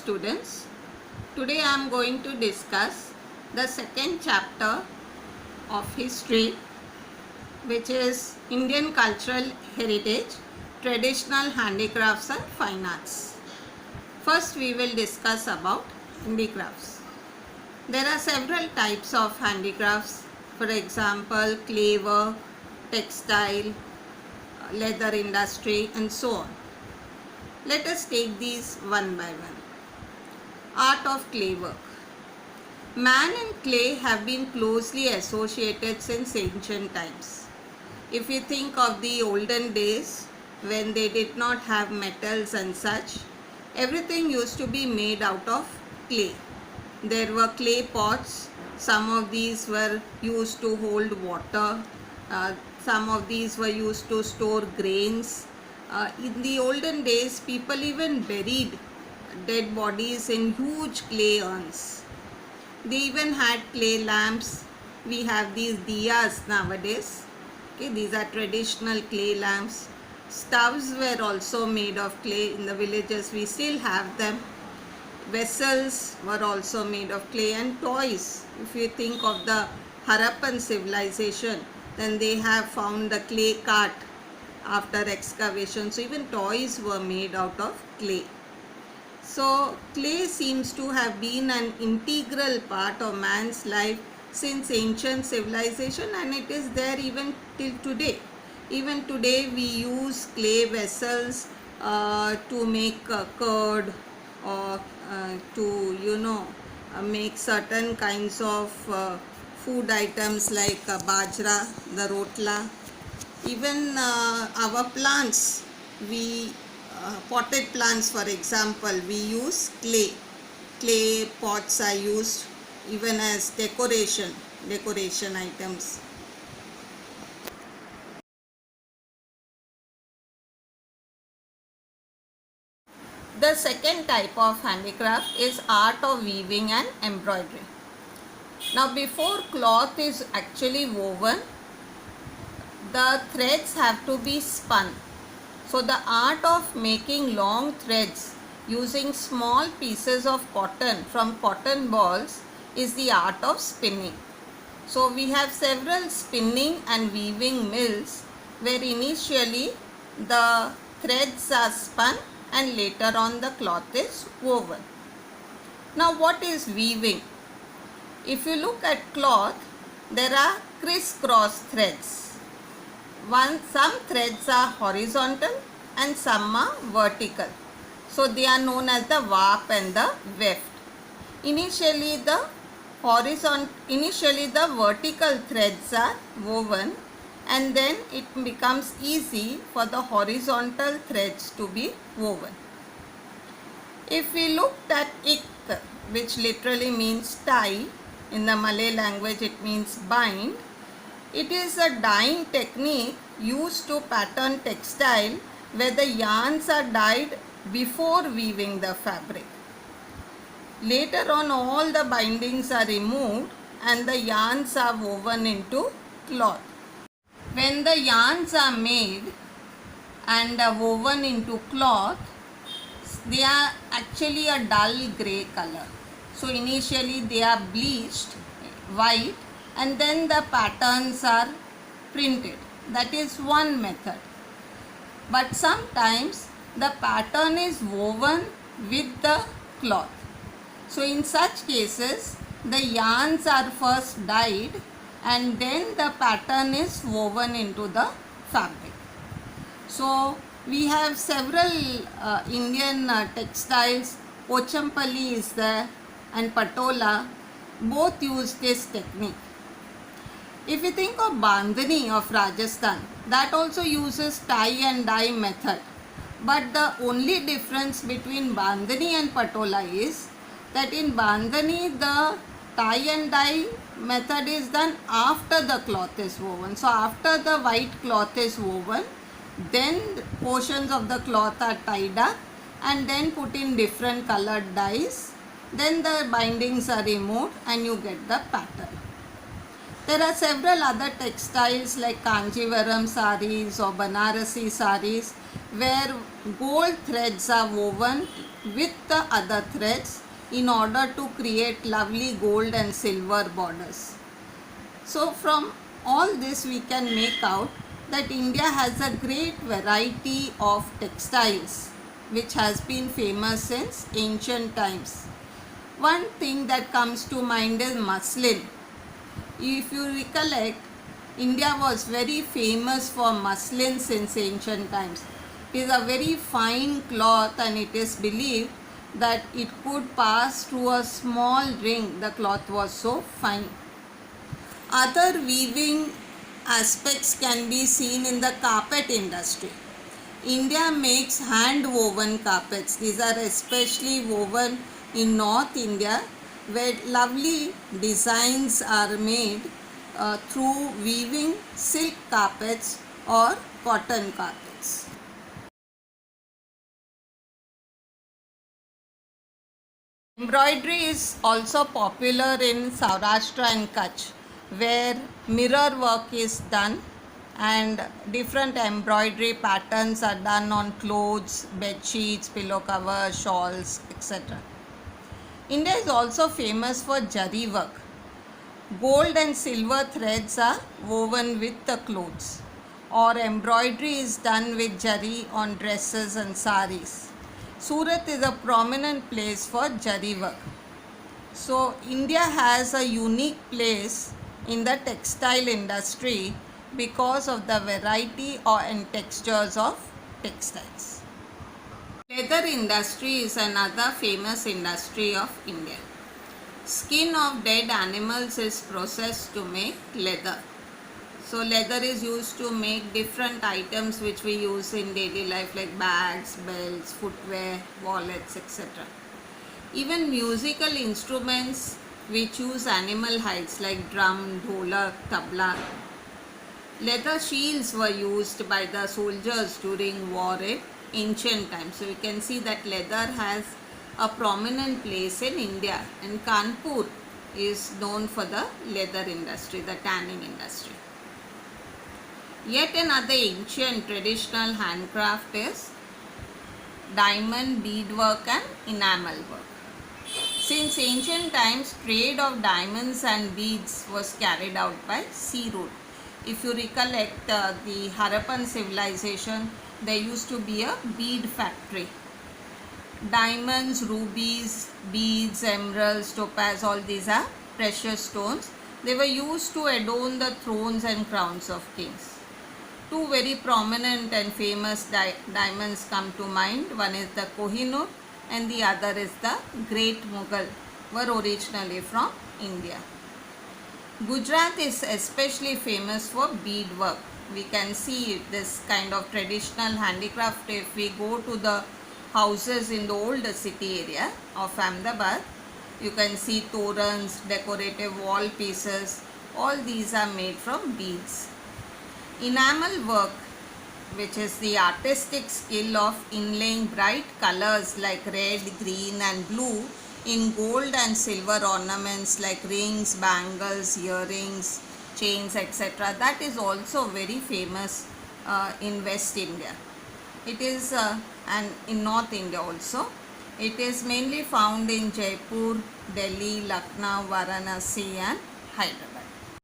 students. Today I am going to discuss the second chapter of history, which is Indian cultural heritage, traditional handicrafts and fine arts. First we will discuss about handicrafts. There are several types of handicrafts, for example clay work, textile, leather industry and so on. Let us take these one by one. Art of clay work. Man and clay have been closely associated since ancient times. If you think of the olden days when they did not have metals and such, everything used to be made out of clay. There were clay pots. Some of these were used to hold water. Some of these were used to store grains. In the olden days, people even buried dead bodies in huge clay urns. They even had clay lamps. We have these diyas nowadays. Okay, these are traditional clay lamps. Stoves were also made of clay. In the villages, we still have them. Vessels were also made of clay, and toys. If you think of the Harappan civilization, then they have found the clay cart after excavation. So even toys were made out of clay. So clay seems to have been an integral part of man's life since ancient civilization, and it is there even till today. Even today we use clay vessels to make curd or to make certain kinds of food items like bajra, the rotla. Even our plants, potted plants for example, we use clay. Clay pots are used even as decoration items. The second type of handicraft is art of weaving and embroidery. Now before cloth is actually woven, the threads have to be spun. So the art of making long threads using small pieces of cotton from cotton balls is the art of spinning. So we have several spinning and weaving mills where initially the threads are spun and later on the cloth is woven. Now what is weaving? If you look at cloth, there are crisscross threads. Some threads are horizontal and some are vertical. So they are known as the warp and the weft. Initially the vertical threads are woven, and then it becomes easy for the horizontal threads to be woven. If we looked at ik, which literally means tie, in the Malay language it means bind. It is a dyeing technique used to pattern textile where the yarns are dyed before weaving the fabric. Later on all the bindings are removed and the yarns are woven into cloth. When the yarns are made and woven into cloth, they are actually a dull grey color. So initially they are bleached white and then the patterns are printed. That is one method. But sometimes the pattern is woven with the cloth. So in such cases, the yarns are first dyed and then the pattern is woven into the fabric. So we have several Indian textiles. Pochampalli is there and Patola, both use this technique. If you think of Bandhani of Rajasthan, that also uses tie and dye method. But the only difference between Bandhani and Patola is that in Bandhani the tie and dye method is done after the cloth is woven. So after the white cloth is woven, then portions of the cloth are tied up and then put in different colored dyes. Then the bindings are removed and you get the pattern. There are several other textiles like Kanjivaram saris or Banarasi saris where gold threads are woven with the other threads in order to create lovely gold and silver borders. So from all this we can make out that India has a great variety of textiles which has been famous since ancient times. One thing that comes to mind is muslin. If you recollect, India was very famous for muslin since ancient times. It is a very fine cloth and it is believed that it could pass through a small ring. The cloth was so fine. Other weaving aspects can be seen in the carpet industry. India makes hand woven carpets. These are especially woven in North India where lovely designs are made through weaving silk carpets or cotton carpets. Embroidery is also popular in Saurashtra and Kutch, where mirror work is done and different embroidery patterns are done on clothes, bed sheets, pillow covers, shawls, etc. India is also famous for jari work. Gold and silver threads are woven with the clothes, or embroidery is done with jari on dresses and saris. Surat is a prominent place for jari work. So India has a unique place in the textile industry because of the variety and textures of textiles. Leather industry is another famous industry of India. Skin of dead animals is processed to make leather. So leather is used to make different items which we use in daily life like bags, belts, footwear, wallets, etc. Even musical instruments which use animal hides like drum, dholak, tabla. Leather shields were used by the soldiers during war in ancient times. So you can see that leather has a prominent place in India, and Kanpur is known for the leather industry, the tanning industry. Yet another ancient traditional handcraft is diamond beadwork and enamel work. Since ancient times, trade of diamonds and beads was carried out by sea route. If you recollect the Harappan civilization, there used to be a bead factory. Diamonds, rubies, beads, emeralds, topaz, all these are precious stones. They were used to adorn the thrones and crowns of kings. Two very prominent and famous diamonds come to mind. One is the Kohinoor and the other is the Great Mughal, were originally from India. Gujarat is especially famous for beadwork. We can see this kind of traditional handicraft if we go to the houses in the old city area of Ahmedabad. You can see torans, decorative wall pieces, all these are made from beads. Enamel work, which is the artistic skill of inlaying bright colors like red, green and blue in gold and silver ornaments like rings, bangles, earrings, chains, etc. That is also very famous in West India. It is and in North India also. It is mainly found in Jaipur, Delhi, Lucknow, Varanasi and Hyderabad.